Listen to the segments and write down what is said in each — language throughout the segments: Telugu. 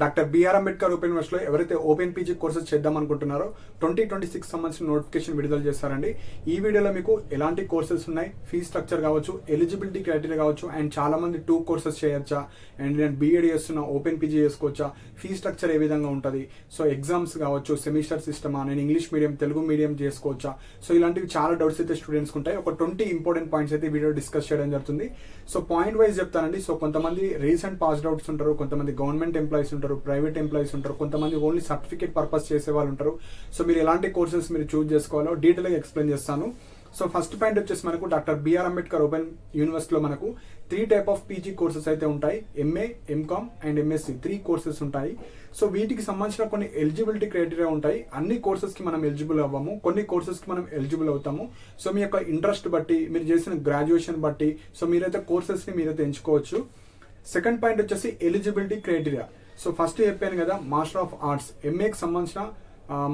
డాక్టర్ బిఆర్ అంబేద్కర్ ఓపెన్ యూనివర్సిటీలో ఎవరైతే ఓపెన్ పీజీ కోర్సెస్ చేద్దాం అనుకుంటున్నారో 2026 సంబంధించిన నోటిఫికేషన్ విడుదల చేస్తారండి. ఈ వీడియోలో మీకు ఎలాంటి కోర్సెస్ ఉన్నాయి, ఫీ స్ట్రక్చర్ కావచ్చు, ఎలిజిబిలిటీ క్రైటీరియా కావచ్చు, అండ్ చాలా మంది 2 కోర్సెస్ చేయొచ్చా, అండ్ నేను బీఎడ్ చేస్తున్నా ఓపెన్ పీజీ చేసుకోవచ్చా, ఫీ స్ట్రక్చర్ ఏ విధంగా ఉంటుంది, సో ఎగ్జామ్స్ కావచ్చు, సెమిస్టర్ సిస్టమా, నేను ఇంగ్లీష్ మీడియం తెలుగు మీడియం చేసుకోవచ్చా, సో ఇలాంటివి చాలా డౌట్స్ అయితే స్టూడెంట్స్కి ఉంటాయి. ఒక 20 ఇంపార్టెంట్ పాయింట్స్ అయితే వీడియో డిస్కస్ చేయడం జరుగుతుంది. సో పాయింట్ వైజ్ చెప్తానండి. సో కొంతమంది రీసెంట్ పాస్డ్ అవుట్స్ ఉంటారు, కొంతమంది గవర్నమెంట్ ఎంప్లాయీస్ ఉంటారు, ప్రైవేట్ ఎంప్లాయీస్ ఉంటారు, కొంతమంది ఓన్లీ సర్టిఫికేట్ పర్పస్ చేసే వాళ్ళు ఉంటారు. సో మీరు ఎలాంటి కోర్సెస్ మీరు చూస్ చేసుకోవాలో డీటెయిల్గా ఎక్స్ప్లెయిన్ చేస్తాను. సో ఫస్ట్ పాయింట్ వచ్చేసి మనకు డాక్టర్ బిఆర్ అంబేద్కర్ ఓపెన్ యూనివర్సిటీలో మనకు 3 టైప్ ఆఫ్ పీజీ కోర్సెస్ అయితే ఉంటాయి. MA, MCom and MSc 3 courses ఉంటాయి. సో వీటికి సంబంధించిన కొన్ని ఎలిజిబిలిటీ క్రైటీరియా ఉంటాయి. అన్ని కోర్సెస్కి మనం ఎలిజిబుల్ అవ్వము, కొన్ని కోర్సెస్కి మనం ఎలిజిబుల్ అవుతాము. సో మీ యొక్క ఇంట్రెస్ట్ బట్టి, మీరు చేసిన గ్రాడ్యుయేషన్ బట్టి, సో మీరైతే కోర్సెస్ని మీరైతే ఎంచుకోవచ్చు. సెకండ్ పాయింట్ వచ్చేసి ఎలిజిబిలిటీ క్రైటీరియా. సో ఫస్ట్ చెప్పాను కదా, మాస్టర్ ఆఫ్ ఆర్ట్స్ ఎంఏకి సంబంధించిన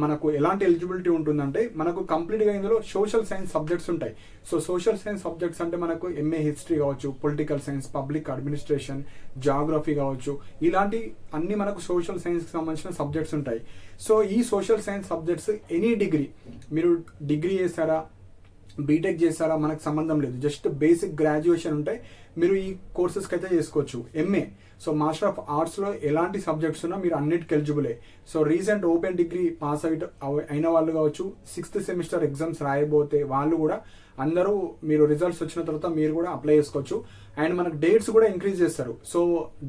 మనకు ఎలాంటి ఎలిజిబిలిటీ ఉంటుందంటే, మనకు కంప్లీట్గా ఇందులో సోషల్ సైన్స్ సబ్జెక్ట్స్ ఉంటాయి. సో సోషల్ సైన్స్ సబ్జెక్ట్స్ అంటే మనకు ఎంఏ హిస్టరీ కావచ్చు, political science, public administration, geography కావచ్చు, ఇలాంటి అన్ని మనకు సోషల్ సైన్స్కి సంబంధించిన సబ్జెక్ట్స్ ఉంటాయి. సో ఈ social science subjects any degree, మీరు డిగ్రీ చేశారా, బీటెక్ చేశారా, మనకు సంబంధం లేదు. జస్ట్ బేసిక్ గ్రాడ్యుయేషన్ ఉంటే మీరు ఈ కోర్సెస్కి అయితే చేసుకోవచ్చు. ఎంఏ, సో మాస్టర్ ఆఫ్ ఆర్ట్స్లో ఎలాంటి సబ్జెక్ట్స్ ఉన్నా మీరు అన్నిటికి ఎలిజిబులే. So recent open degree pass అయిన వాళ్ళు కావచ్చు, 6th సెమిస్టర్ ఎగ్జామ్స్ రాయబోతే వాళ్ళు కూడా అందరూ మీరు రిజల్ట్స్ వచ్చిన తర్వాత మీరు కూడా అప్లై చేసుకోవచ్చు. అండ్ మనకు డేట్స్ కూడా ఇంక్రీజ్ చేస్తారు. సో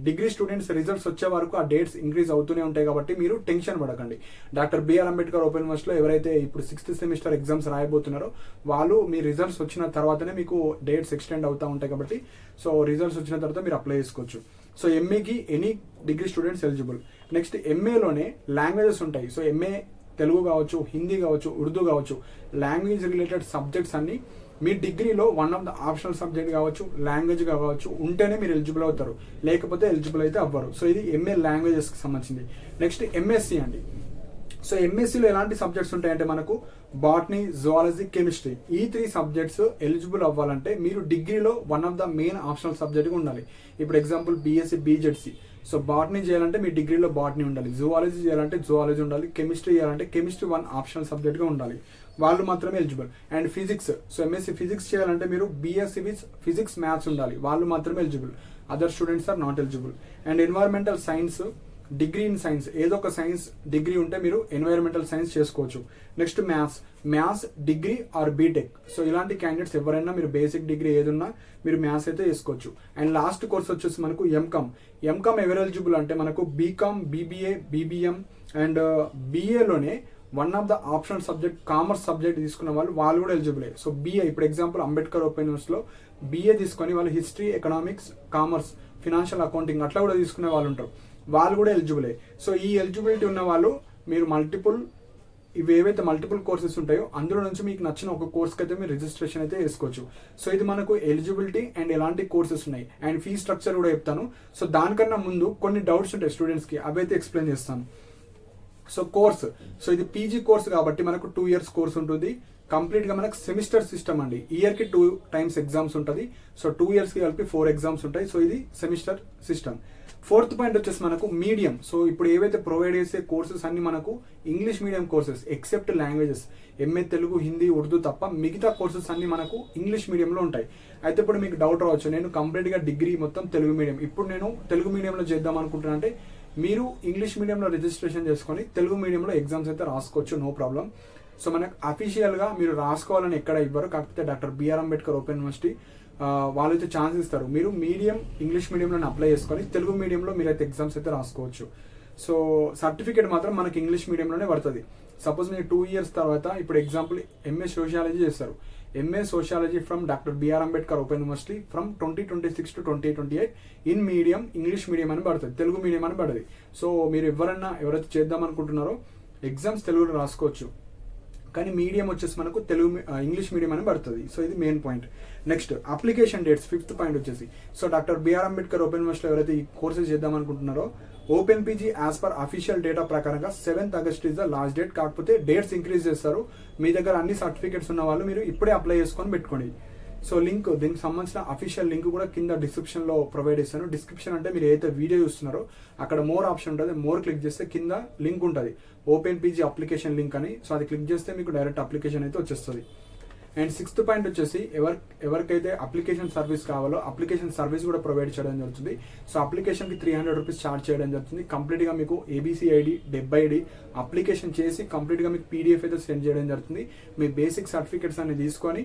డిగ్రీ స్టూడెంట్స్ రిజల్ట్స్ వచ్చే వరకు ఆ డేట్స్ ఇంక్రీజ్ అవుతూనే ఉంటాయి కాబట్టి మీరు టెన్షన్ పడకండి. డాక్టర్ బిఆర్ అంబేద్కర్ ఓపెన్ యూనివర్సిటీలో ఎవరైతే ఇప్పుడు 6th సెమిస్టర్ ఎగ్జామ్స్ రాయబోతున్నారో వాళ్ళు మీ రిజల్ట్స్ వచ్చిన తర్వాతనే మీకు డేట్స్ ఎక్స్టెండ్ అవుతూ ఉంటాయి కాబట్టి సో రిజల్ట్స్ వచ్చిన తర్వాత మీరు అప్లై చేసుకోవచ్చు. సో ఎంఏకి any degree students eligible. Next ఎంఏలోనే లాంగ్వేజెస్ ఉంటాయి. సో ఎంఏ తెలుగు కావచ్చు, హిందీ కావచ్చు, ఉర్దూ కావచ్చు, లాంగ్వేజ్ రిలేటెడ్ సబ్జెక్ట్స్ అన్ని మీ డిగ్రీలో one of the optional subject కావచ్చు, లాంగ్వేజ్ కావచ్చు ఉంటేనే మీరు ఎలిజిబుల్ అవుతారు, లేకపోతే ఎలిజిబుల్ అయితే అవ్వరు. సో ఇది ఎంఏ లాంగ్వేజెస్కి సంబంధించింది. నెక్స్ట్ ఎంఎస్సి అండి. సో ఎంఎస్సిలో ఎలాంటి సబ్జెక్ట్స్ ఉంటాయంటే మనకు బాటనీ, జువాలజీ, కెమిస్ట్రీ, ఈ 3 సబ్జెక్ట్స్ ఎలిజిబుల్ అవ్వాలంటే మీరు డిగ్రీలో one of the main optional సబ్జెక్ట్గా ఉండాలి. ఇప్పుడు example BSc, BZC. So botany చేయాలంటే మీ డిగ్రీలో బాటనీ ఉండాలి, జువాలజీ చేయాలంటే జువాలజీ ఉండాలి, కెమిస్ట్రీ చేయాలంటే కెమిస్ట్రీ 1 ఆప్షనల్ సబ్జెక్ట్గా ఉండాలి. వాళ్ళు మాత్రమే eligible. And physics, so MSc physics చేయాలంటే మీరు బీఎస్సీ విత్ ఫిజిక్స్, మ్యాథ్స్ ఉండాలి, వాళ్ళు మాత్రమే eligible. Other students are not eligible. And environmental science, degree in science, ఏదో ఒక సైన్స్ డిగ్రీ ఉంటే మీరు ఎన్వైరన్మెంటల్ సైన్స్ చేసుకోవచ్చు. Next maths degree or BTech. So ఇలాంటి క్యాండిడేట్స్ ఎవరైనా మీరు బేసిక్ డిగ్రీ ఏదున్నా మీరు మ్యాథ్స్ అయితే చేసుకోవచ్చు. అండ్ లాస్ట్ కోర్స్ వచ్చేసి మనకు ఎంకామ్ ఎవరు ఎలిజిబుల్ అంటే మనకు బీకామ్, బీబీఏ, బీబీఎం అండ్ బీఏలోనే one of the optional subject commerce subject తీసుకున్న వాళ్ళు కూడా ఎలిజిబులే. సో బీఏ, ఇప్పుడు ఎగ్జాంపుల్ అంబేద్కర్ ఓపెన్ యూనివర్సిటీలో బీఏ తీసుకొని వాళ్ళు history, economics, commerce, financial accounting అట్లా కూడా తీసుకునే వాళ్ళు ఉంటారు, వాళ్ళు కూడా ఎలిజిబులే. సో ఈ ఎలిజిబిలిటీ ఉన్న వాళ్ళు మీరు ఇవి ఏవైతే మల్టిపుల్ కోర్సెస్ ఉంటాయో అందులో నుంచి మీకు నచ్చిన ఒక కోర్స్కి అయితే మీరు రిజిస్ట్రేషన్ అయితే చేసుకోవచ్చు. సో ఇది మనకు ఎలిజిబిలిటీ అండ్ ఎలాంటి కోర్సెస్ ఉన్నాయి అండ్ ఫీ స్ట్రక్చర్ కూడా చెప్తాను. సో దానికన్నా ముందు కొన్ని డౌట్స్ ఉంటాయి స్టూడెంట్స్కి, అవి అయితే ఎక్స్ప్లెయిన్ చేస్తాను. సో కోర్స్, సో ఇది పీజీ కోర్స్ కాబట్టి మనకు 2 years కోర్స్ ఉంటుంది. కంప్లీట్గా మనకు సెమిస్టర్ సిస్టమ్ అండి, ఇయర్కి 2 times ఎగ్జామ్స్ ఉంటుంది. సో 2 yearsకి కలిపి 4 ఎగ్జామ్స్ ఉంటాయి. సో ఇది సెమిస్టర్ సిస్టమ్. 4th పాయింట్ వచ్చేసి మనకు మీడియం. సో ఇప్పుడు ఏవైతే ప్రొవైడ్ చేసే కోర్సెస్ అన్ని మనకు English medium courses except languages, MA Telugu, Hindi, Urdu తప్ప మిగతా కోర్సెస్ అన్ని మనకు ఇంగ్లీష్ మీడియంలో ఉంటాయి. అయితే ఇప్పుడు మీకు డౌట్ రావచ్చు, నేను కంప్లీట్గా డిగ్రీ మొత్తం తెలుగు మీడియం, ఇప్పుడు నేను తెలుగు మీడియంలో చేద్దాం అనుకుంటున్నా అంటే మీరు ఇంగ్లీష్ మీడియంలో రిజిస్ట్రేషన్ చేసుకొని తెలుగు మీడియంలో ఎగ్జామ్స్ అయితే రాసుకోవచ్చు, నో ప్రాబ్లం. సో మనకు అఫీషియల్గా మీరు రాసుకోవాలని ఎక్కడ ఇవ్వరు, కాకపోతే doctor BR Ambedkar open university వాళ్ళైతే ఛాన్స్ ఇస్తారు. మీరు ఇంగ్లీష్ మీడియంలో అప్లై చేసుకొని తెలుగు మీడియంలో మీరైతే ఎగ్జామ్స్ అయితే రాసుకోవచ్చు. సో సర్టిఫికేట్ మాత్రం మనకి ఇంగ్లీష్ మీడియంలోనే పడుతుంది. సపోజ్ మీరు 2 years తర్వాత ఇప్పుడు ఎగ్జాంపుల్ ఎంఏ సోషియాలజీ చేస్తారు, MA sociology from doctor BR Ambedkar open university from 2026 to 2028 in medium, English medium అని పడుతుంది, తెలుగు మీడియం అని పడుతుంది. సో మీరు ఎవరైతే చేద్దాం అనుకుంటున్నారో ఎగ్జామ్స్ తెలుగులో రాసుకోవచ్చు, కానీ మీడియం వచ్చేసి మనకు ఇంగ్లీష్ మీడియం అని పడుతుంది. సో ఇది main point. Next application dates, 5th point వచ్చేసి so doctor BR Ambedkar open యూనివర్సిటీలో ఎవరైతే ఈ కోర్సెస్ చేద్దాం అనుకుంటున్నారో open PG as per official data ప్రకారంగా 7th August is the last date. కాకపోతే డేట్స్ ఇంక్రీజ్ చేస్తారు. మీ దగ్గర అన్ని సర్టిఫికేట్స్ ఉన్న వాళ్ళు మీరు ఇప్పుడే అప్లై చేసుకొని పెట్టుకోండి. సో లింక్ దీనికి సంబంధించిన అఫీషియల్ లింక్ కూడా కింద డిస్క్రిప్షన్లో ప్రొవైడ్ చేస్తాను. డిస్క్రిప్షన్ అంటే మీరు ఏదైతే వీడియో చూస్తున్నారో అక్కడ మోర్ ఆప్షన్ ఉంటుంది, మోర్ క్లిక్ చేస్తే కింద లింక్ ఉంటుంది ఓపెన్ పీజీ అప్లికేషన్ లింక్ అని. సో అది క్లిక్ చేస్తే మీకు డైరెక్ట్ అప్లికేషన్ అయితే వచ్చేస్తుంది. అండ్ 6th పాయింట్ వచ్చేసి ఎవరికైతే అప్లికేషన్ సర్వీస్ కావాలో అప్లికేషన్ సర్వీస్ కూడా ప్రొవైడ్ చేయడం జరుగుతుంది. సో అప్లికేషన్కి 300 రూపీస్ ఛార్జ్ చేయడం జరుగుతుంది. కంప్లీట్గా మీకు ఏబీసీ ఐడి డెబ్బై అప్లికేషన్ చేసి కంప్లీట్గా మీకు పీడిఎఫ్ అయితే సెండ్ చేయడం జరుగుతుంది. మీ బేసిక్ సర్టిఫికేట్స్ అన్ని తీసుకొని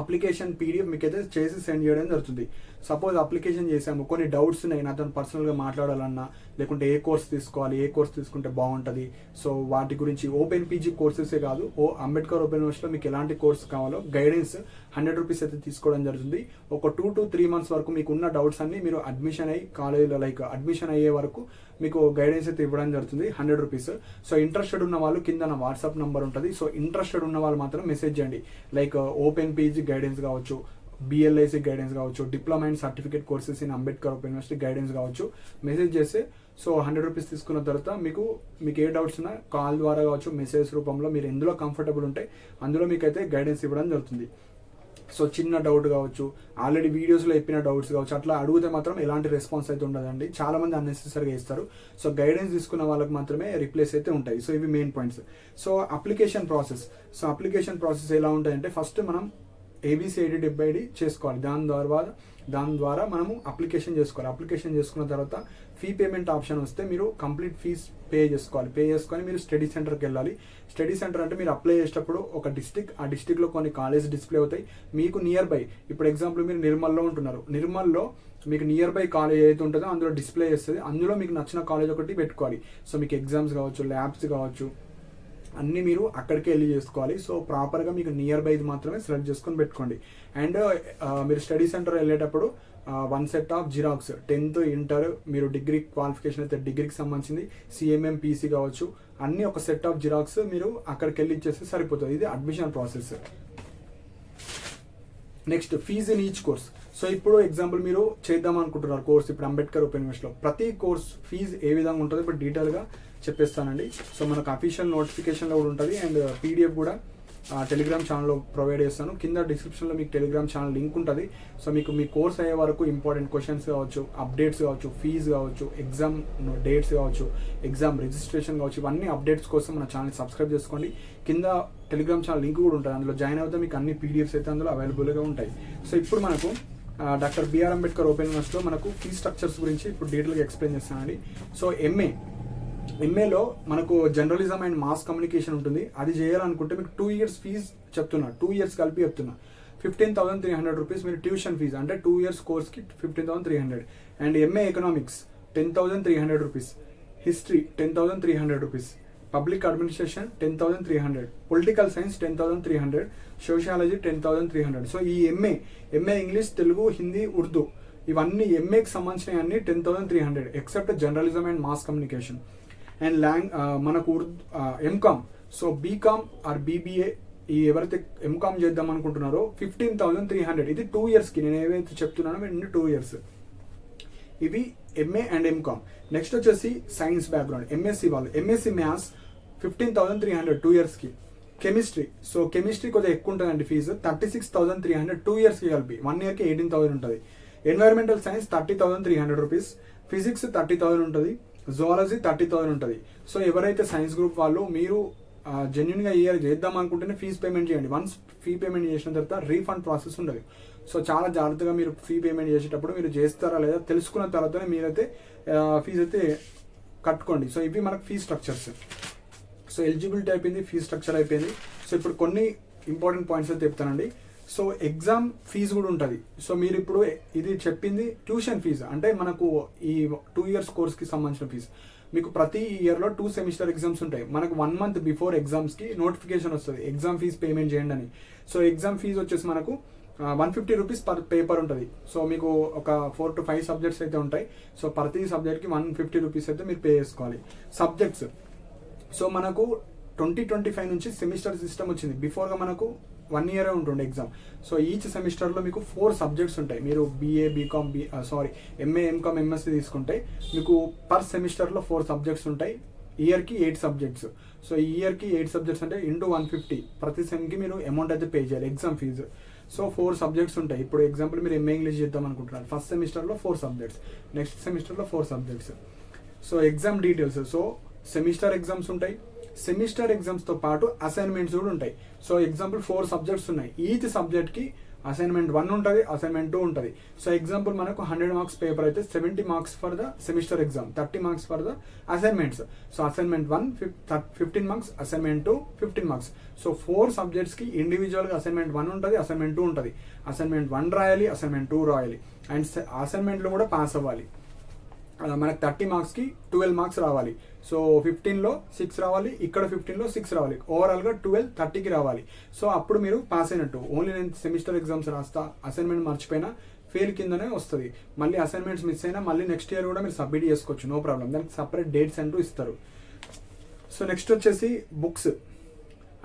అప్లికేషన్ పీడిఎఫ్ మీకు అయితే చేసి సెండ్ చేయడం జరుగుతుంది. సపోజ్ అప్లికేషన్ చేసాము, కొన్ని డౌట్స్ ఉన్నాయి, నాతో పర్సనల్గా మాట్లాడాలన్నా, లేకుంటే ఏ కోర్స్ తీసుకోవాలి, ఏ కోర్స్ తీసుకుంటే బాగుంటుంది, సో వాటి గురించి ఓపెన్ పీజీ కోర్సెసే కాదు, అంబేద్కర్ ఓపెన్ యూనివర్సిటీలో మీకు ఎలాంటి కోర్స్ కావాలో గైడెన్స్ 100 రూపీస్ అయితే తీసుకోవడం జరుగుతుంది. ఒక 2 to 3 months వరకు మీకు ఉన్న డౌట్స్ అన్ని మీరు అడ్మిషన్ అయ్యి కాలేజీలో అడ్మిషన్ అయ్యే వరకు మీకు గైడెన్స్ అయితే ఇవ్వడం జరుగుతుంది 100 రూపీస్. సో ఇంట్రెస్టెడ్ ఉన్న వాళ్ళు కింద నా వాట్సాప్ నంబర్ ఉంటుంది. సో ఇంట్రెస్టెడ్ ఉన్న వాళ్ళు మాత్రం మెసేజ్ చేయండి. ఓపెన్ పీజీ గైడెన్స్ కావచ్చు, బిఎల్ఐసి గైడెన్స్ కావచ్చు, diploma and certificate courses in Ambedkar open university guidance కావచ్చు, మెసేజ్ చేస్తే సో 100 రూపీస్ తీసుకున్న తర్వాత మీకు ఏ డౌట్స్ ఉన్నా కాల్ ద్వారా కావచ్చు, మెసేజ్ రూపంలో మీరు ఎందులో కంఫర్టబుల్ ఉంటే అందులో మీకు అయితే గైడెన్స్ ఇవ్వడం జరుగుతుంది. సో చిన్న డౌట్ కావచ్చు, ఆల్రెడీ వీడియోస్లో చెప్పిన డౌట్స్ కావచ్చు, అట్లా అడిగితే మాత్రం ఎలాంటి రెస్పాన్స్ అయితే ఉండదండి. చాలా మంది అన్నెసెసరీగా ఇస్తారు. సో గైడెన్స్ తీసుకున్న వాళ్ళకి మాత్రమే రిప్లేస్ అయితే ఉంటాయి. సో ఇవి main points. So application process ఎలా ఉంటాయంటే ఫస్ట్ మనం ఏబీసీ ఐడి 70 చేసుకోవాలి. దాని ద్వారా మనము అప్లికేషన్ చేసుకోవాలి. అప్లికేషన్ చేసుకున్న తర్వాత ఫీ పేమెంట్ ఆప్షన్ వస్తే మీరు కంప్లీట్ ఫీజ్ పే చేసుకొని మీరు స్టడీ సెంటర్కి వెళ్ళాలి. స్టడీ సెంటర్ అంటే మీరు అప్లై చేసేటప్పుడు ఒక డిస్టిక్, ఆ డిస్టిక్లో కొన్ని కాలేజ్ డిస్ప్లే అవుతాయి. మీకు నియర్ బై, ఇప్పుడు ఎగ్జాంపుల్ మీరు నిర్మల్లో ఉంటున్నారు, నిర్మల్లో మీకు నియర్ బై కాలేజ్ ఏదైతే ఉంటుందో అందులో డిస్ప్లే చేస్తుంది. అందులో మీకు నచ్చిన కాలేజ్ ఒకటి పెట్టుకోవాలి. సో మీకు ఎగ్జామ్స్ కావచ్చు, ల్యాబ్స్ కావచ్చు, అన్నీ మీరు అక్కడికి వెళ్ళి చేసుకోవాలి. సో ప్రాపర్గా మీకు నియర్ బైది మాత్రమే సెలెక్ట్ చేసుకొని పెట్టుకోండి. అండ్ మీరు స్టడీ సెంటర్ వెళ్ళేటప్పుడు 1 set of xerox, 10th inter, మీరు డిగ్రీ క్వాలిఫికేషన్ అయితే డిగ్రీకి సంబంధించింది, సిఎంఎం పీసీ కావచ్చు, అన్నీ ఒక సెట్ ఆఫ్ జిరాక్స్ మీరు అక్కడికి వెళ్ళి ఇచ్చేస్తే సరిపోతుంది. ఇది admission process. Next fee in each course. So ఇప్పుడు ఎగ్జాంపుల్ మీరు చేద్దాం అనుకుంటున్నారు కోర్స్, ఇప్పుడు అంబేద్కర్ ఓపెన్ యూనివర్సిటీలో ప్రతి కోర్స్ ఫీజు ఏ విధంగా ఉంటుందో ఇప్పుడు డీటెయిల్గా చెప్పేస్తానండి. సో మనకు అఫీషియల్ నోటిఫికేషన్లో కూడా ఉంటుంది అండ్ పీడిఎఫ్ కూడా టెలిగ్రామ్ ఛానల్లో ప్రొవైడ్ చేస్తాను. కింద డిస్క్రిప్షన్లో మీకు టెలిగ్రామ్ ఛానల్ లింక్ ఉంటుంది. సో మీకు మీ కోర్స్ అయ్యే వరకు ఇంపార్టెంట్ క్వశ్చన్స్ కావచ్చు, అప్డేట్స్ కావచ్చు, ఫీజు కావచ్చు, ఎగ్జామ్ డేట్స్ కావచ్చు, ఎగ్జామ్ రిజిస్ట్రేషన్ కావచ్చు, ఇవన్నీ అప్డేట్స్ కోసం మన ఛానల్ సబ్స్క్రైబ్ చేసుకోండి. కింద టెలిగ్రామ్ ఛానల్ లింక్ కూడా ఉంటుంది, అందులో జాయిన్ అవుతే మీకు అన్ని పీడిఎఫ్స్ అయితే అందులో అవైలబుల్గా ఉంటాయి. సో ఇప్పుడు మనకు డాక్టర్ బిఆర్ అంబేద్కర్ ఓపెన్ యూనివర్సిటీలో మనకు ఫీ స్ట్రక్చర్స్ గురించి ఇప్పుడు డీటెయిల్గా ఎక్స్ప్లెయిన్ చేస్తానండి. సో ఎంఏలో మనకు జర్నలిజం అండ్ మాస్ కమ్యూనికేషన్ ఉంటుంది. అది చేయాలనుకుంటే మీకు 2 years ఫీజ్ చెప్తున్నా, 2 years కలిపి చెప్తున్నా, 15,300 రూపీస్ మీరు ట్యూషన్ ఫీజ్, అంటే 2 years కోర్స్కి 15,300. And MA economics 10,300 rupees, history 10,300 rupees, public administration 10,300, political science 10,300, sociology 10,300. So ఈ ఎంఏ ఇంగ్లీష్, తెలుగు, హిందీ, ఉర్దూ ఇవన్నీ ఎంఏకి సంబంధించిన అన్ని 10,300 except journalism and mass communication. And మనకు MCom, so BCom or BBA ఈ ఎవరైతే ఎంకామ్ చేద్దాం అనుకుంటున్నారో 15,300. ఇది 2 yearsకి నేను ఏవైతే చెప్తున్నానో 2 years. ఇవి ఎంఏ అండ్ ఎంకామ్. నెక్స్ట్ వచ్చేసి సైన్స్ బ్యాక్గ్రౌండ్ ఎంఎస్సి వాళ్ళు, ఎంఎస్సి మ్యాథ్స్ 15,300 2 yearsకి. కెమిస్ట్రీ, సో కెమిస్ట్రీ కొద్దిగా ఎక్కువ ఉంటుందండి ఫీజు, 36,300 2 yearsకి కలిపి. 1 yearకి 18,000 ఉంటుంది. ఎన్వైరన్మెంటల్ సైన్స్ 30,300 రూపీస్, ఫిజిక్స్ 30,000 ఉంటుంది, జువాలజీ 30,000 ఉంటుంది. సో ఎవరైతే సైన్స్ గ్రూప్ వాళ్ళు మీరు జెన్యున్గా ఇయర్ చేద్దాం అనుకుంటేనే ఫీజ్ పేమెంట్ చేయండి. వన్స్ ఫీ పేమెంట్ చేసిన తర్వాత రీఫండ్ ప్రాసెస్ ఉండదు. సో చాలా జాగ్రత్తగా మీరు ఫీ పేమెంట్ చేసేటప్పుడు మీరు చేస్తారా లేదా తెలుసుకున్న తర్వాతనే మీరైతే ఫీజు అయితే కట్టుకోండి. సో ఇవి మనకు ఫీ స్ట్రక్చర్స్. సో ఎలిజిబిలిటీ అయిపోయింది, ఫీ స్ట్రక్చర్ అయిపోయింది. సో ఇప్పుడు కొన్ని ఇంపార్టెంట్ పాయింట్స్ అయితే చెప్తానండి. సో ఎగ్జామ్ ఫీజు కూడా ఉంటుంది. సో మీరు ఇప్పుడు ఇది చెప్పింది ట్యూషన్ ఫీజు, అంటే మనకు ఈ 2 years కోర్స్కి సంబంధించిన ఫీజు. మీకు ప్రతి ఇయర్లో 2 semester ఎగ్జామ్స్ ఉంటాయి. మనకు 1 month బిఫోర్ ఎగ్జామ్స్కి నోటిఫికేషన్ వస్తుంది ఎగ్జామ్ ఫీజు పేమెంట్ చేయండి అని. సో ఎగ్జామ్ ఫీజు వచ్చేసి మనకు 150 రూపీస్ పర్ పేపర్ ఉంటుంది. సో మీకు ఒక 4 to 5 సబ్జెక్ట్స్ అయితే ఉంటాయి. సో ప్రతి సబ్జెక్ట్కి 150 రూపీస్ అయితే మీరు పే చేసుకోవాలి. సబ్జెక్ట్స్, సో మనకు 2025 నుంచి సెమిస్టర్ సిస్టమ్ వచ్చింది. బిఫోర్గా మనకు 1 year ఉంటుండే ఎగ్జామ్. సో ఈచ్ సెమిస్టర్లో మీకు 4 subjects ఉంటాయి. మీరు BA, BCom, MA, MCom, MSc తీసుకుంటే మీకు పర్ సెమిస్టర్లో 4 subjects ఉంటాయి. ఇయర్కి 8 subjects. సో ఈ ఇయర్కి 8 subjects అంటే ఇంటూ 150 ప్రతి సెమ్కి మీరు అమౌంట్ అయితే పే చేయాలి ఎగ్జామ్ ఫీజు. సో 4 సబ్జెక్ట్స్ ఉంటాయి. ఇప్పుడు ఎగ్జాంపుల్ మీరు ఎంఏ ఇంగ్లీష్ చేద్దాం అనుకుంటున్నారు, ఫస్ట్ సెమిస్టర్లో 4 సబ్జెక్ట్స్, నెక్స్ట్ సెమిస్టర్లో 4 subjects. So exam details, so semester exams ఉంటాయి, సెమిస్టర్ ఎగ్జామ్స్తో పాటు అసైన్మెంట్స్ కూడా ఉంటాయి. సో ఎగ్జాంపుల్ 4 సబ్జెక్ట్స్ ఉన్నాయి, ఈచ్ సబ్జెక్ట్కి అసైన్మెంట్ 1 ఉంటుంది, అసైన్మెంట్ 2 ఉంటుంది. సో ఎగ్జాంపుల్ మనకు 100 మార్క్స్ పేపర్ అయితే 70 marks for the semester exam, 30 marks for the assignments. So assignment 1 15 marks, assignment 2 15 marks. So 4 సబ్జెక్ట్స్కి ఇండివిజువల్గా అసైన్మెంట్ 1 ఉంటుంది, అసైన్మెంట్ 2 ఉంటుంది. అసైన్మెంట్ 1 రాయాలి, అసైన్మెంట్ 2 రాయాలి, అండ్ అసైన్మెంట్లో కూడా పాస్ అవ్వాలి. మనకు 30 మార్క్స్కి 12 మార్క్స్ రావాలి. సో 15లో 6 రావాలి, ఇక్కడ 15లో 6 రావాలి, ఓవరాల్గా 12 30కి రావాలి. సో అప్పుడు మీరు పాస్ అయినట్టు. ఓన్లీ నేను సెమిస్టర్ ఎగ్జామ్స్ రాస్తా, అసైన్మెంట్ మర్చిపోయినా ఫెయిల్ కిందనే వస్తుంది. మళ్ళీ అసైన్మెంట్స్ మిస్ అయినా మళ్ళీ నెక్స్ట్ ఇయర్ కూడా మీరు సబ్మిట్ చేసుకోవచ్చు, నో ప్రాబ్లం. దానికి సపరేట్ డేట్స్ అంటూ ఇస్తారు. సో నెక్స్ట్ వచ్చేసి బుక్స్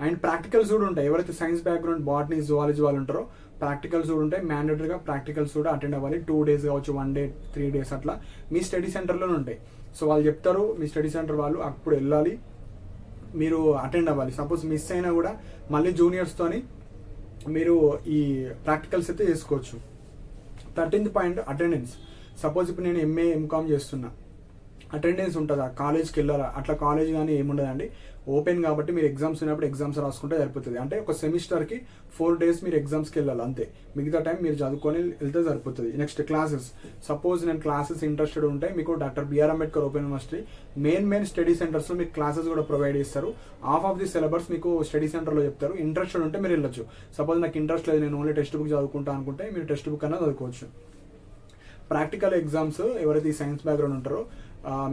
అండ్ ప్రాక్టికల్స్ కూడా ఉంటాయి. ఎవరైతే సైన్స్ బ్యాక్గ్రౌండ్, బాటనీ, జువాలజీ వాళ్ళు ఉంటారో ప్రాక్టికల్స్ కూడా ఉంటాయి. మ్యాండేటరీగా ప్రాక్టికల్స్ కూడా అటెండ్ అవ్వాలి. 2 days కావచ్చు, 1 day, 3 days అట్లా మీ స్టడీ సెంటర్లోనే ఉంటాయి. సో వాళ్ళు చెప్తారు, మీ స్టడీ సెంటర్ వాళ్ళు అప్పుడు వెళ్ళాలి, మీరు అటెండ్ అవ్వాలి. సపోజ్ మిస్ అయినా కూడా మళ్ళీ జూనియర్స్తోని మీరు ఈ ప్రాక్టికల్స్ అయితే చేసుకోవచ్చు. 13th point attendance. సపోజ్ ఇప్పుడు నేను ఎంఏ ఎంకామ్ చేస్తున్నా, అటెండెన్స్ ఉంటుందా, కాలేజ్కి వెళ్ళాలా? అట్లా కాలేజ్ కానీ ఏముండదండి, ఓపెన్ కాబట్టి మీరు ఎగ్జామ్స్ ఉన్నప్పుడు ఎగ్జామ్స్ రాసుకుంటే సరిపోతుంది. అంటే ఒక సెమిస్టర్కి 4 days మీరు ఎగ్జామ్స్కి వెళ్ళాలి అంతే, మిగతా టైం మీరు చదువుకొని వెళ్తే సరిపోతుంది. Next classes. సపోజ్ నేను క్లాసెస్ ఇంట్రెస్టెడ్ ఉంటే మీకు doctor BR Ambedkar open university main study సెంటర్స్లో మీకు క్లాసెస్ కూడా ప్రొవైడ్ చేస్తారు. హాఫ్ ఆఫ్ ది సిలబస్ మీకు స్టడీ సెంటర్లో చెప్తారు. ఇంట్రెస్టెడ్ ఉంటే మీరు వెళ్ళొచ్చు. సపోజ్ నాకు ఇంట్రెస్ట్ లేదు, నేను ఓన్లీ టెక్స్ట్ బుక్ చదువుకుంటా అనుకుంటే మీరు టెక్స్ట్ బుక్ అన్నా చదువుకోవచ్చు. ప్రాక్టికల్ ఎగ్జామ్స్ ఎవరైతే ఈ సైన్స్ బ్యాక్గ్రౌండ్ ఉంటారో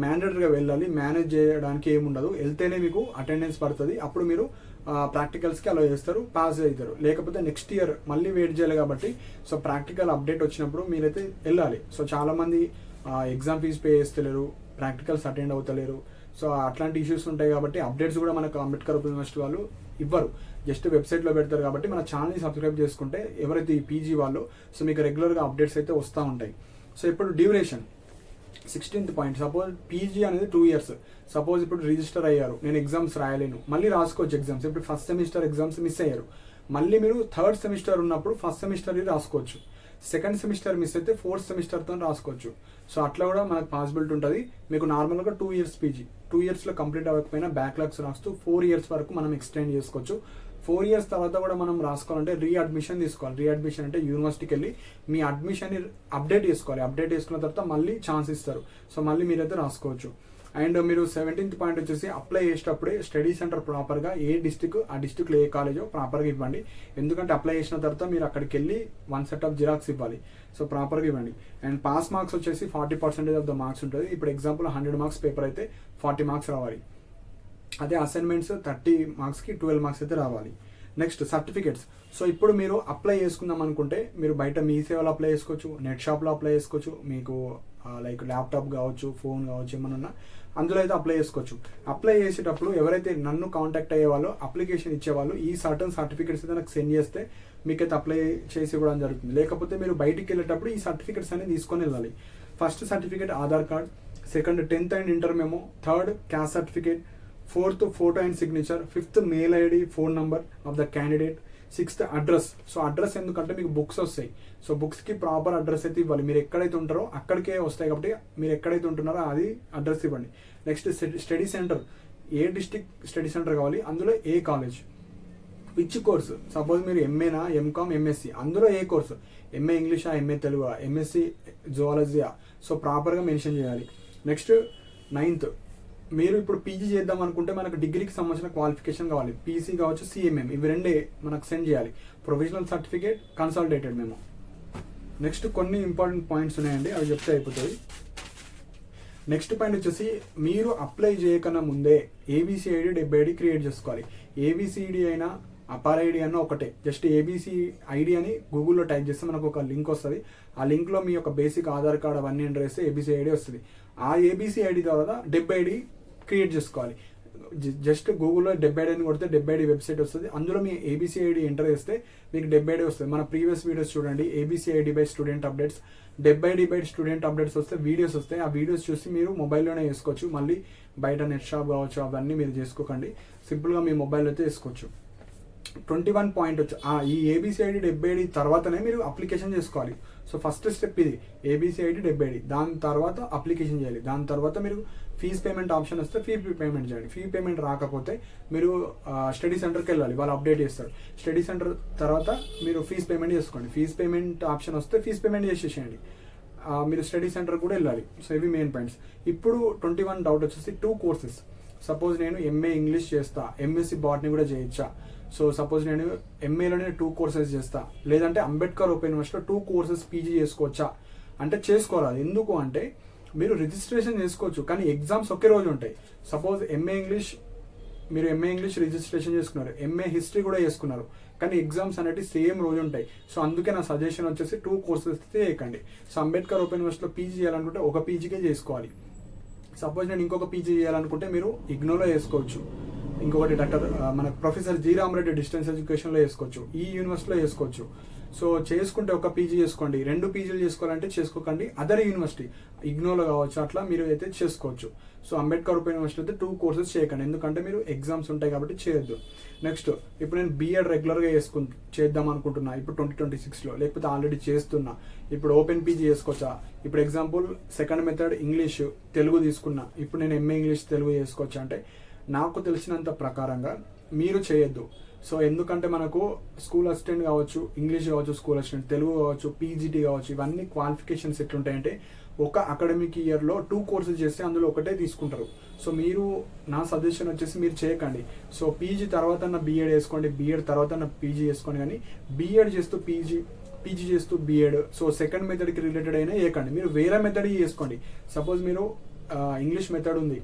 మ్యాండేటరీగా వెళ్ళాలి, మేనేజ్ చేయడానికి ఏముండదు. వెళ్తేనే మీకు అటెండెన్స్ పడుతుంది, అప్పుడు మీరు ప్రాక్టికల్స్కి అలా చేస్తారు, పాస్ అవుతారు. లేకపోతే నెక్స్ట్ ఇయర్ మళ్ళీ వెయిట్ చేయాలి కాబట్టి సో ప్రాక్టికల్ అప్డేట్ వచ్చినప్పుడు మీరైతే వెళ్ళాలి. సో చాలామంది ఎగ్జామ్ ఫీజు పే చేస్తలేరు, ప్రాక్టికల్స్ అటెండ్ అవుతలేరు. సో అట్లాంటి ఇష్యూస్ ఉంటాయి కాబట్టి అప్డేట్స్ కూడా మనకు అంబేద్కర్ ఓపెన్ యూనివర్సిటీ వాళ్ళు ఇవ్వరు, జస్ట్ వెబ్సైట్లో పెడతారు. కాబట్టి మన ఛానల్ని సబ్స్క్రైబ్ చేసుకుంటే ఎవరైతే ఈ పీజీ వాళ్ళు సో మీకు రెగ్యులర్గా అప్డేట్స్ అయితే వస్తూ ఉంటాయి. సో ఇప్పుడు duration 16th point. Suppose PG అనేది 2 years. సపోజ్ ఇప్పుడు రిజిస్టర్ అయ్యారు, నేను ఎగ్జామ్స్ రాయలేను, మళ్ళీ రాసుకోవచ్చు ఎగ్జామ్స్. ఇప్పుడు ఫస్ట్ సెమిస్టర్ ఎగ్జామ్స్ మిస్ అయ్యారు, మళ్ళీ మీరు 3rd సెమిస్టర్ ఉన్నప్పుడు ఫస్ట్ సెమిస్టర్ రాసుకోవచ్చు. 2nd సెమిస్టర్ మిస్ అయితే 4th సెమిస్టర్తో రాసుకోవచ్చు. సో అట్లా కూడా మనకు పాసిబిలిటీ ఉంటుంది. మీకు నార్మల్గా 2 years పీజీ, 2 yearsలో కంప్లీట్ అవ్వకపోయినా బ్యాక్లాగ్స్ రాస్తూ 4 years వరకు మనం ఎక్స్టెండ్ చేసుకోవచ్చు. 4 years తర్వాత కూడా మనం రాసుకోవాలంటే రీఅడ్మిషన్ తీసుకోవాలి. రీఅడ్మిషన్ అంటే యూనివర్సిటీకి వెళ్ళి మీ అడ్మిషన్ని అప్డేట్ చేసుకోవాలి. అప్డేట్ చేసుకున్న తర్వాత మళ్ళీ ఛాన్స్ ఇస్తారు. సో మళ్ళీ మీరైతే రాసుకోవచ్చు. అండ్ మీరు 17th పాయింట్ వచ్చేసి అప్లై చేసేటప్పుడే స్టడీ సెంటర్ ప్రాపర్గా ఏ డిస్టిక్, ఆ డిస్టిక్లో ఏ కాలేజో ప్రాపర్గా ఇవ్వండి. ఎందుకంటే అప్లై చేసిన తర్వాత మీరు అక్కడికి వెళ్ళి 1 set of జిరాక్స్ ఇవ్వాలి. సో ప్రాపర్గా ఇవ్వండి. అండ్ పాస్ మార్క్స్ వచ్చేసి 40% ఆఫ్ ద మార్క్స్ ఉంటుంది. ఇప్పుడు ఎగ్జాంపుల్ 100 marks పేపర్ అయితే 40 marks రావాలి. అదే అసైన్మెంట్స్ 30 marksకి 12 marks అయితే రావాలి. Next certificates. సో ఇప్పుడు మీరు అప్లై చేసుకుందాం అనుకుంటే మీరు బయట మీ సేవలో అప్లై చేసుకోవచ్చు, నెట్ షాప్లో అప్లై చేసుకోవచ్చు, మీకు లైక్ ల్యాప్టాప్ కావచ్చు, ఫోన్ కావచ్చు, ఏమన్నా అందులో అయితే అప్లై చేసుకోవచ్చు. అప్లై చేసేటప్పుడు ఎవరైతే నన్ను కాంటాక్ట్ అయ్యే వాళ్ళు, అప్లికేషన్ ఇచ్చేవాళ్ళు ఈ సర్టన్ సర్టిఫికేట్స్ అయితే నాకు సెండ్ చేస్తే మీకైతే అప్లై చేసి ఇవ్వడం జరుగుతుంది. లేకపోతే మీరు బయటికి వెళ్ళేటప్పుడు ఈ సర్టిఫికేట్స్ అనేది తీసుకొని వెళ్ళాలి. First certificate Aadhaar card, second 10th and inter memo, 3rd caste certificate, 4th photo and signature, 5th mail ID, phone number of the candidate, 6th address. So address ఎందుకంటే మీకు బుక్స్ వస్తాయి, సో బుక్స్కి ప్రాపర్ అడ్రస్ అయితే ఇవ్వాలి. మీరు ఎక్కడైతే ఉంటారో అక్కడికే వస్తాయి కాబట్టి మీరు ఎక్కడైతే ఉంటున్నారో అది అడ్రస్ ఇవ్వండి. నెక్స్ట్ స్టడీ సెంటర్, ఏ డిస్ట్రిక్ట్ స్టడీ సెంటర్ కావాలి, అందులో ఏ కాలేజ్, విచ్ కోర్సు. సపోజ్ మీరు ఎంఏనా, ఎంకామ్, ఎంఎస్సి, అందులో ఏ కోర్సు, ఎంఏ ఇంగ్లీషా, ఎంఏ తెలుగా, ఎంఎస్సి జువాలజీయా, సో ప్రాపర్గా మెన్షన్ చేయాలి. నెక్స్ట్ 9th, మీరు ఇప్పుడు పీజీ చేద్దాం అనుకుంటే మనకు డిగ్రీకి సంబంధించిన క్వాలిఫికేషన్ కావాలి. పీసీ కావచ్చు, సిఎంఎం, ఇవి రెండే మనకు సెండ్ చేయాలి. Provisional certificate, consolidated memo. Next కొన్ని ఇంపార్టెంట్ పాయింట్స్ ఉన్నాయండి, అవి చెప్తే అయిపోతుంది. నెక్స్ట్ పాయింట్ వచ్చేసి మీరు అప్లై చేయకన్నా ముందే ఏబిసిఐడి 70 క్రియేట్ చేసుకోవాలి. ఏబిసిడి అయినా అపార్ ఐడి అన్న ఒకటే, జస్ట్ ఏబిసి ఐడి అని గూగుల్లో టైప్ చేస్తే మనకు ఒక లింక్ వస్తుంది. ఆ లింక్లో మీ యొక్క బేసిక్ ఆధార్ కార్డ్ అవన్నీ ఎంటర్ చేస్తే ఏబిసి ఐడి వస్తుంది. ఆ ఏబిసి ఐడి తర్వాత 70 క్రియేట్ చేసుకోవాలి. జస్ట్ గూగుల్లో 70 అని కొడితే 70 వెబ్సైట్ వస్తుంది. అందులో మీ ఏబిసి ఐడి ఎంటర్ చేస్తే మీకు 70 వస్తుంది. మన ప్రీవియస్ వీడియోస్ చూడండి, ABC ID by student updates, 70 by student updates వస్తే వీడియోస్ వస్తాయి. ఆ వీడియోస్ చూసి మీరు మొబైల్లోనే చేసుకోవచ్చు. మళ్ళీ బయట నెట్ షాప్ కావచ్చు అవన్నీ మీరు చేసుకోకండి, సింపుల్గా మీ మొబైల్ అయితే వేసుకోవచ్చు. 21 పాయింట్ వచ్చి ఈ ఏబిసిఐడి 70 తర్వాతనే మీరు అప్లికేషన్ చేసుకోవాలి. సో ఫస్ట్ స్టెప్ ఇది, ఏబిసిఐడి 70, దాని తర్వాత అప్లికేషన్ చేయాలి. దాని తర్వాత మీరు ఫీజ్ పేమెంట్ ఆప్షన్ వస్తే ఫీ పేమెంట్ చేయండి. ఫీ పేమెంట్ రాకపోతే మీరు స్టడీ సెంటర్కి వెళ్ళాలి, వాళ్ళు అప్డేట్ చేస్తారు. స్టడీ సెంటర్ తర్వాత మీరు ఫీజ్ పేమెంట్ చేసుకోండి. ఫీజ్ పేమెంట్ ఆప్షన్ వస్తే ఫీజ్ పేమెంట్ చేసేసేయండి. మీరు స్టడీ సెంటర్ కూడా వెళ్ళాలి. సో ఇవి మెయిన్ పాయింట్స్. ఇప్పుడు 21 డౌట్ వచ్చేసి 2 కోర్సెస్. సపోజ్ నేను ఎంఏ ఇంగ్లీష్ చేస్తా, ఎంఎస్సి బాటనీ కూడా చేయొచ్చా? సో సపోజ్ నేను ఎంఏలోనే 2 కోర్సెస్ చేస్తా, లేదంటే అంబేద్కర్ ఓపెన్ యూనివర్సిటీలో 2 కోర్సెస్ పీజీ చేసుకోవచ్చా అంటే చేసుకోరాదు. ఎందుకు అంటే మీరు రిజిస్ట్రేషన్ చేసుకోవచ్చు, కానీ ఎగ్జామ్స్ ఒకే రోజు ఉంటాయి. సపోజ్ మీరు ఎంఏ ఇంగ్లీష్ రిజిస్ట్రేషన్ చేసుకున్నారు, ఎంఏ హిస్టరీ కూడా చేసుకున్నారు, కానీ ఎగ్జామ్స్ అనేవి సేమ్ రోజు ఉంటాయి. సో అందుకే నా సజెషన్ వచ్చేసి 2 కోర్సెస్ చేయకండి. సో అంబేద్కర్ ఓపెన్ యూనివర్సిటీలో పీజీ చేయాలనుకుంటే ఒక పీజీకే చేసుకోవాలి. సపోజ్ నేను ఇంకొక పీజీ చేయాలనుకుంటే మీరు ఇగ్నోలో చేసుకోవచ్చు, ఇంకొకటి మన ప్రొఫెసర్ జి రామరెడ్డి డిస్టెన్స్ ఎడ్యుకేషన్లో చేసుకోవచ్చు, ఈ యూనివర్సిటీలో చేసుకోవచ్చు. సో చేసుకుంటే ఒక పీజీ చేసుకోండి. 2 పీజీలు చేసుకోవాలంటే చేసుకోకండి. అదర్ యూనివర్సిటీ ఇగ్నోలో కావచ్చు, అట్లా మీరు అయితే చేసుకోవచ్చు. సో అంబేద్కర్ ఓపెన్ యూనివర్సిటీ అయితే 2 కోర్సెస్ చేయకండి, ఎందుకంటే మీరు ఎగ్జామ్స్ ఉంటాయి కాబట్టి చేయొద్దు. నెక్స్ట్, ఇప్పుడు నేను బీఎడ్ రెగ్యులర్గా చేద్దాం అనుకుంటున్నా ఇప్పుడు 2026లో, లేకపోతే ఆల్రెడీ చేస్తున్నా, ఇప్పుడు ఓపెన్ పీజీ చేసుకోవచ్చా? ఇప్పుడు example second method English Telugu తీసుకున్నా, ఇప్పుడు నేను ఎంఏ ఇంగ్లీష్ తెలుగు చేసుకోవచ్చా అంటే నాకు తెలిసినంత ప్రకారంగా మీరు చేయొద్దు. సో ఎందుకంటే మనకు స్కూల్ అసిస్టెంట్ కావచ్చు, ఇంగ్లీష్ కావచ్చు, స్కూల్ అసిస్టెంట్ తెలుగు కావచ్చు, పీజీటీ కావచ్చు, ఇవన్నీ క్వాలిఫికేషన్స్ ఎట్లుంటాయంటే ఒక అకాడమిక్ ఇయర్లో 2 కోర్సెస్ చేస్తే అందులో ఒకటే తీసుకుంటారు. సో మీరు, నా సజెషన్ వచ్చేసి మీరు చేయకండి. సో పీజీ తర్వాత బీఎడ్ వేసుకోండి, బీఎడ్ తర్వాత పీజీ వేసుకోండి, కానీ బీఎడ్ చేస్తూ పీజీ చేస్తూ బీఎడ్, సో సెకండ్ మెథడ్కి రిలేటెడ్ అయినా వేయకండి. మీరు వేరే మెథడ్ చేసుకోండి. సపోజ్ మీరు ఇంగ్లీష్ మెథడ్ ఉంది,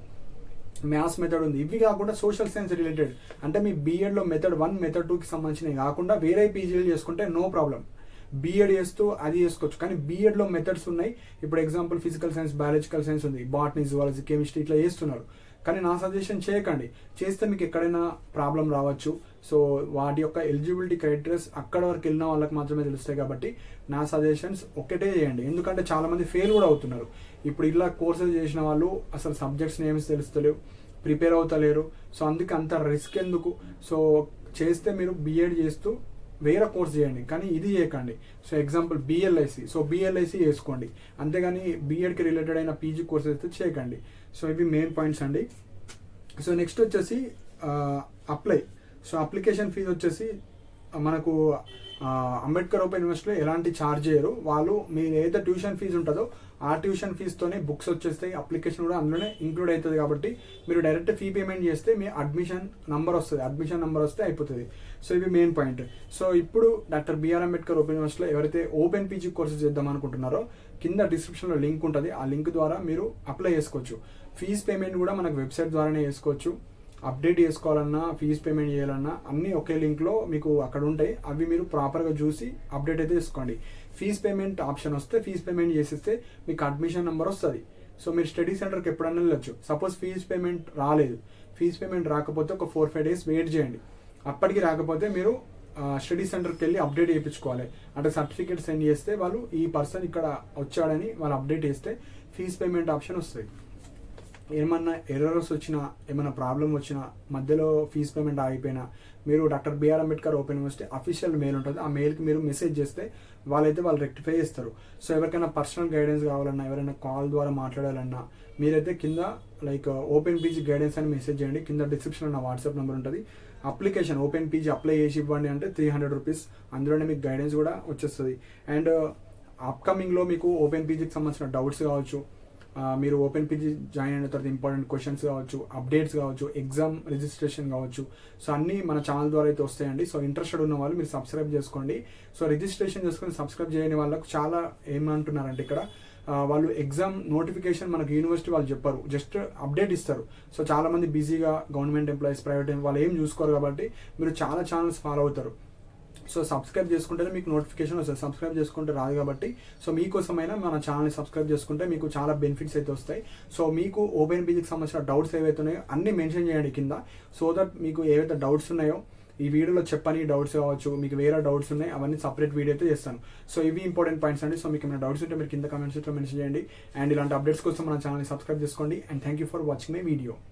మ్యాథ్స్ మెథడ్ ఉంది, ఇవి కాకుండా సోషల్ సైన్స్ రిలేటెడ్ అంటే మీ బీఎడ్లో మెథడ్ 1 మెథడ్ 2కి సంబంధించినవి కాకుండా వేరే పీజీలు చేసుకుంటే నో ప్రాబ్లం. బీఎడ్ చేస్తూ అది చేసుకోవచ్చు, కానీ బీఎడ్లో మెథడ్స్ ఉన్నాయి. ఇప్పుడు example physical science, biological science ఉంది, బాటనీ, జువాలజీ, కెమిస్ట్రీ ఇట్లా చేస్తున్నారు. కానీ నా సజెషన్ చేయకండి. చేస్తే మీకు ఎక్కడైనా ప్రాబ్లం రావచ్చు. సో వాటి యొక్క ఎలిజిబిలిటీ క్రైటీరియాస్ అక్కడ వరకు వెళ్ళిన వాళ్ళకి మాత్రమే తెలుస్తాయి. కాబట్టి నా సజెషన్స్ ఒకటే చేయండి, ఎందుకంటే చాలామంది ఫెయిల్ కూడా అవుతున్నారు. ఇప్పుడు ఇలా కోర్సెస్ చేసిన వాళ్ళు అసలు సబ్జెక్ట్స్ నేమ్స్ తెలుస్తలేవు, ప్రిపేర్ అవుతలేరు. సో అందుకే అంత రిస్క్ ఎందుకు? సో చేస్తే మీరు బీఎడ్ చేస్తూ వేరే కోర్స్ చేయండి, కానీ ఇది చేయకండి. So example BLIC, so BLIC వేసుకోండి, అంతేగాని బీఎడ్కి రిలేటెడ్ అయిన పీజీ కోర్సెస్ అయితే చేయకండి. సో ఇవి మెయిన్ పాయింట్స్ అండి. సో నెక్స్ట్ వచ్చేసి అప్లై. సో అప్లికేషన్ ఫీజు వచ్చేసి మనకు అంబేద్కర్ ఓపెన్ యూనివర్సిటీలో ఎలాంటి ఛార్జ్ చేయరు. వాళ్ళు మీరు ఏదైతే ట్యూషన్ ఫీజు ఉంటుందో ఆ ట్యూషన్ ఫీజుతోనే బుక్స్ వచ్చేస్తాయి, అప్లికేషన్ కూడా అందులోనే ఇంక్లూడ్ అవుతుంది. కాబట్టి మీరు డైరెక్ట్ ఫీ పేమెంట్ చేస్తే మీ అడ్మిషన్ నంబర్ వస్తే అయిపోతుంది. సో ఇవి మెయిన్ పాయింట్. సో ఇప్పుడు డాక్టర్ బిఆర్ అంబేద్కర్ ఓపెన్ యూనివర్సిటీలో ఎవరైతే ఓపెన్ పీజీ కోర్సెస్ చేద్దాం అనుకుంటున్నారో కింద డిస్క్రిప్షన్లో లింక్ ఉంటుంది, ఆ లింక్ ద్వారా మీరు అప్లై చేసుకోవచ్చు. ఫీజ్ పేమెంట్ కూడా మనకు వెబ్సైట్ ద్వారానే చేసుకోవచ్చు. అప్డేట్ చేసుకోవాలన్నా, ఫీజ్ పేమెంట్ చేయాలన్నా అన్నీ ఒకే లింక్లో మీకు అక్కడ ఉంటాయి. అవి మీరు ప్రాపర్గా చూసి అప్డేట్ అయితే చేసుకోండి. ఫీజ్ పేమెంట్ ఆప్షన్ వస్తే ఫీజ్ పేమెంట్ చేసేస్తే మీకు అడ్మిషన్ నెంబర్ వస్తుంది. సో మీరు స్టడీ సెంటర్కి ఎప్పుడైనా వెళ్ళొచ్చు. సపోజ్ ఫీజ్ పేమెంట్ రాలేదు, ఫీజ్ పేమెంట్ రాకపోతే ఒక 4-5 days వెయిట్ చేయండి. అప్పటికి రాకపోతే మీరు స్టడీ సెంటర్కి వెళ్ళి అప్డేట్ చేయించుకోవాలి. అంటే సర్టిఫికేట్ సెండ్ చేస్తే వాళ్ళు ఈ పర్సన్ ఇక్కడ వచ్చాడని వాళ్ళు అప్డేట్ చేస్తే ఫీజ్ పేమెంట్ ఆప్షన్ వస్తుంది. ఏమన్నా ఎర్రర్స్ వచ్చినా, ఏమైనా ప్రాబ్లం వచ్చినా, మధ్యలో ఫీజ్ పేమెంట్ ఆగిపోయినా మీరు doctor BR Ambedkar open university official mail ఉంటుంది, ఆ మెయిల్కి మీరు మెసేజ్ చేస్తే వాళ్ళు రెక్టిఫై చేస్తారు. సో ఎవరికైనా పర్సనల్ గైడెన్స్ కావాలన్నా, ఎవరైనా కాల్ ద్వారా మాట్లాడాలన్నా మీరైతే కింద ఓపెన్ పీజీ గైడెన్స్ అని మెసేజ్ చేయండి. కింద డిస్క్రిప్షన్లో నా వాట్సాప్ నెంబర్ ఉంటుంది. అప్లికేషన్ ఓపెన్ పీజీ అప్లై చేసి ఇవ్వండి అంటే 300 రూపీస్, అందులోనే మీకు గైడెన్స్ కూడా వచ్చేస్తుంది. అండ్ అప్కమింగ్లో మీకు ఓపెన్ పీజీకి సంబంధించిన డౌట్స్ కావచ్చు, మీరు ఓపెన్ పీజీ జాయిన్ అయిన తర్వాత ఇంపార్టెంట్ క్వశ్చన్స్ కావచ్చు, అప్డేట్స్ కావచ్చు, ఎగ్జామ్ రిజిస్ట్రేషన్ కావచ్చు, సో అన్నీ మన ఛానల్ ద్వారా అయితే వస్తాయండి. సో ఇంట్రెస్టెడ్ ఉన్న వాళ్ళు మీరు సబ్స్క్రైబ్ చేసుకోండి. సో రిజిస్ట్రేషన్ చేసుకొని సబ్స్క్రైబ్ చేయని వాళ్ళకు చాలా ఏమంటున్నారంటే ఇక్కడ వాళ్ళు ఎగ్జామ్ నోటిఫికేషన్ మనకు యూనివర్సిటీ వాళ్ళు చెప్పారు, జస్ట్ అప్డేట్ ఇస్తారు. సో చాలామంది బిజీగా గవర్నమెంట్ ఎంప్లాయీస్, ప్రైవేట్ వాళ్ళు ఏం చూసుకోరు కాబట్టి మీరు చాలా ఛానల్స్ ఫాలో అవుతారు. సో సబ్స్క్రైబ్ చేసుకుంటేనే మీకు నోటిఫికేషన్ వస్తుంది, సబ్స్క్రైబ్ చేసుకుంటే రాదు కాబట్టి. సో మీకోసమైనా మన ఛానల్ని సబ్స్క్రైబ్ చేసుకుంటే మీకు చాలా బెనిఫిట్స్ అయితే వస్తాయి. సో మీకు ఓపెన్ పీజీకి సంబంధించిన డౌట్స్ ఏవైతే ఉన్నాయో అన్నీ మెన్షన్ చేయండి కింద, సో దట్ మీకు ఏవైతే డౌట్స్ ఉన్నాయో ఈ వీడియోలో చెప్పని డౌట్స్ కావచ్చు, మీకు వేరే డౌట్స్ ఉన్నాయి, అవన్నీ సపరేట్ వీడియో అయితే చేస్తాను. సో ఇవి ఇంపార్టెంట్ పాయింట్స్ అండి. సో మీకు ఏమైనా డౌట్స్ ఉంటే మీరు కింద కామెంట్స్లో మెన్షన్ చేయండి. అండ్ ఇలాంటి అప్డేట్స్ కోసం మన ఛానల్ని సబ్స్క్రైబ్ చేసుకోండి. And thank you for watching my video.